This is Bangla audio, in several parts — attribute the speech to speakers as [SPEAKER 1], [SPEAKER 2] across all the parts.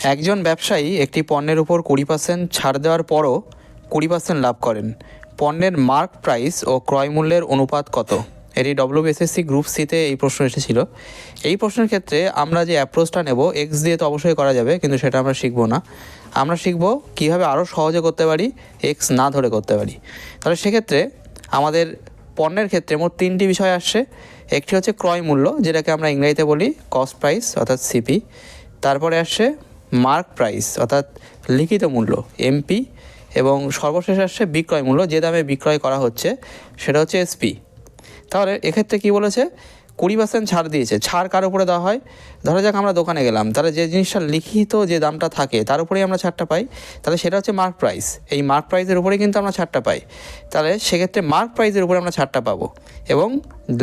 [SPEAKER 1] একজন ব্যবসায়ী একটি পণ্যের উপর 20% ছাড় দেওয়ার পরও 20% লাভ করেন। পণ্যের মার্ক প্রাইস ও ক্রয় মূল্যের অনুপাত কত? এটি WBSSC গ্রুপ সিতে এই প্রশ্ন এসেছিল। এই প্রশ্নের ক্ষেত্রে আমরা যে অ্যাপ্রোচটা নেব, এক্স দিয়ে তো অবশ্যই করা যাবে, কিন্তু সেটা আমরা শিখবো না। আমরা শিখব কীভাবে আরও সহজে করতে পারি, এক্স না ধরে করতে পারি। তাহলে সেক্ষেত্রে আমাদের পণ্যের ক্ষেত্রে মোট 3টি বিষয় আসছে। একটি হচ্ছে ক্রয় মূল্য, যেটাকে আমরা ইংরেজিতে বলি কস্ট প্রাইস অর্থাৎ সিপি। তারপরে আসছে মার্ক প্রাইস অর্থাৎ লিখিত মূল্য এমপি, এবং সর্বশেষ আসছে বিক্রয় মূল্য, যে দামে বিক্রয় করা হচ্ছে সেটা হচ্ছে এসপি। তাহলে এক্ষেত্রে কী বলেছে, 20% ছাড় দিয়েছে। ছাড় কার উপরে দেওয়া হয়? ধরা যাক আমরা দোকানে গেলাম, তাহলে যে জিনিসটা লিখিত যে দামটা থাকে তার উপরেই আমরা ছাড়টা পাই, তাহলে সেটা হচ্ছে মার্ক প্রাইস। এই মার্ক প্রাইসের উপরেই কিন্তু আমরা ছাড়টা পাই। তাহলে সেক্ষেত্রে মার্ক প্রাইসের উপরে আমরা ছাড়টা পাবো, এবং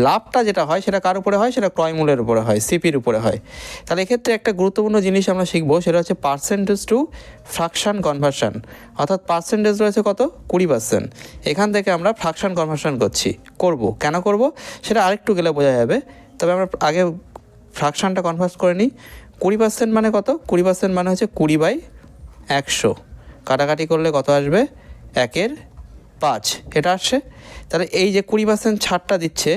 [SPEAKER 1] লাভটা যেটা হয় সেটা কার উপরে হয়? সেটা ক্রয় মূল্যের উপরে হয়, সিপির উপরে হয়। তাহলে এক্ষেত্রে একটা গুরুত্বপূর্ণ জিনিস আমরা শিখবো, সেটা হচ্ছে পার্সেন্টেজ টু ফ্র্যাকশন কনভার্সন। অর্থাৎ পার্সেন্টেজ রয়েছে কত? 20%। এখান থেকে আমরা ফ্র্যাকশন কনভার্সন কেন করব সেটা আরেকটু গেলে বোঝা যাবে। তবে আমরা আগে ফ্র্যাকশনটা কনভার্ট করে নিই। 20% মানে কত? 20% মানে হচ্ছে 20/100। কাটাকাটি করলে কত আসবে? 1/5 এটা আসছে। তাহলে এই যে 20% ছাড়টা দিচ্ছে,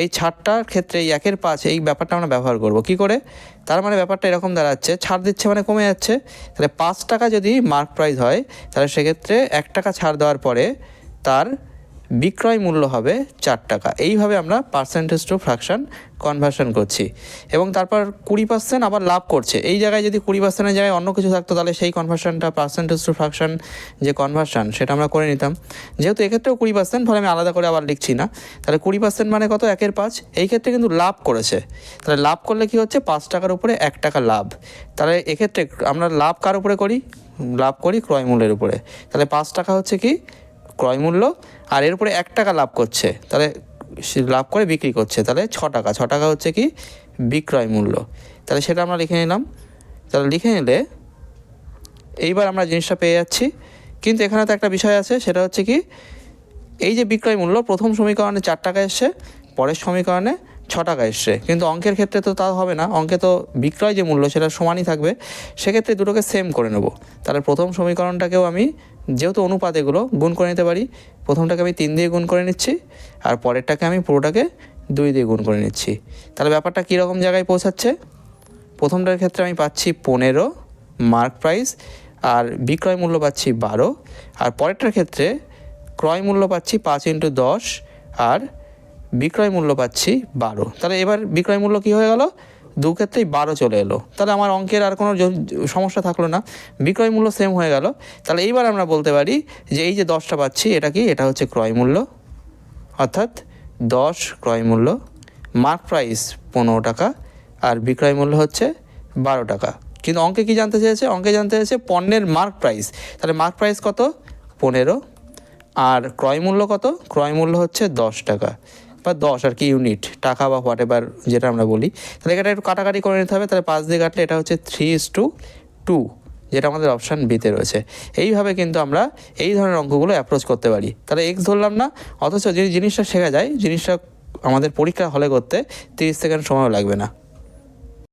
[SPEAKER 1] এই ছাড়টার ক্ষেত্রে এই 1/5 এই ব্যাপারটা আমরা ব্যবহার করব কী করে? তার মানে ব্যাপারটা এরকম দাঁড়াচ্ছে, ছাড় দিচ্ছে মানে কমে যাচ্ছে। তাহলে 5 টাকা যদি মার্ক প্রাইস হয়, তাহলে সেক্ষেত্রে 1 টাকা ছাড় দেওয়ার পরে তার বিক্রয় মূল্য হবে 4 টাকা। এইভাবে আমরা পার্সেন্টেজ টু ফ্র্যাকশন কনভার্সন করছি। এবং তারপর 20% আবার লাভ করছে। এই জায়গায় যদি 20%-এর জায়গায় অন্য কিছু থাকতো, তাহলে সেই কনভার্সনটা পার্সেন্টেজ টু ফ্র্যাকশন যে কনভার্সন সেটা আমরা করে নিতাম। যেহেতু এক্ষেত্রেও 20%, ফলে আমি আলাদা করে আবার লিখছি না। তাহলে 20% মানে কত? 1/5। এই ক্ষেত্রে কিন্তু লাভ করেছে। তাহলে লাভ করলে কি হচ্ছে? 5 টাকার উপরে 1 টাকা লাভ। তাহলে এক্ষেত্রে আমরা লাভ কার উপরে করি? লাভ করি ক্রয় মূল্যের উপরে। তাহলে 5 টাকা হচ্ছে কি ক্রয় মূল্য, আর এর উপরে 1 টাকা লাভ করছে, তাহলে লাভ করে বিক্রি করছে, তাহলে 6 টাকা। 6 টাকা হচ্ছে কি বিক্রয় মূল্য। তাহলে সেটা আমরা লিখে নিলাম। তাহলে লিখে নিলে এইবার আমরা জিনিসটা পেয়ে যাচ্ছি। কিন্তু এখানে তো একটা বিষয় আছে, সেটা হচ্ছে কি এই যে বিক্রয় মূল্য প্রথম সমীকরণে 4 টাকা এসছে, পরের সমীকরণে 6 টাকা এসছে, কিন্তু অঙ্কের ক্ষেত্রে তো তা হবে না। অঙ্কে তো বিক্রয় যে মূল্য সেটা সমানই থাকবে। সেক্ষেত্রে দুটোকে সেম করে নেব। তাহলে প্রথম সমীকরণটাকেও আমি, যেহেতু অনুপাত এগুলো, গুণ করে নিতে পারি। প্রথমটাকে আমি 3 দিয়ে গুণ করে নিচ্ছি, আর পরেরটাকে আমি পুরোটাকে 2 দিয়ে গুণ করে নিচ্ছি। তাহলে ব্যাপারটা কীরকম জায়গায় পৌঁছাচ্ছে? প্রথমটার ক্ষেত্রে আমি পাচ্ছি 15 মার্ক প্রাইস, আর বিক্রয় মূল্য পাচ্ছি 12, আর পরেরটার ক্ষেত্রে ক্রয় মূল্য পাচ্ছি 5×10 আর বিক্রয় মূল্য পাচ্ছি 12। তাহলে এবার বিক্রয় মূল্য কী হয়ে গেল? দু ক্ষেত্রেই 12 চলে এলো। তাহলে আমার অঙ্কের আর কোনো সমস্যা থাকলো না, বিক্রয় মূল্য সেম হয়ে গেল। তাহলে এইবার আমরা বলতে পারি যে এই যে 10টা পাচ্ছি, এটা কি? এটা হচ্ছে ক্রয় মূল্য, অর্থাৎ 10 ক্রয় মূল্য। মার্ক প্রাইস 15 টাকা, আর বিক্রয় মূল্য হচ্ছে 12 টাকা। কিন্তু অঙ্কে কি জানতে চেয়েছে? অঙ্কে জানতে চেয়েছে পণ্যের মার্ক প্রাইস। তাহলে মার্ক প্রাইস কত? 15, আর ক্রয় মূল্য কত? ক্রয় মূল্য হচ্ছে 10 টাকা, বা 10 আর কি ইউনিট, টাকা বা হোয়াট এভার যেটা আমরা বলি। তাহলে এটা একটু কাটাকাটি করে নিতে হবে। তাহলে 5 দিয়ে কাটলে এটা হচ্ছে 3:2, যেটা আমাদের অপশান বিতে রয়েছে। এইভাবে কিন্তু আমরা এই ধরনের অঙ্কগুলো অ্যাপ্রোচ করতে পারি। তাহলে এক্স ধরলাম না, অথচ যে জিনিসটা শেখা যায়, জিনিসটা আমাদের পরীক্ষা হলে করতে 30 সেকেন্ড সময় লাগবে না।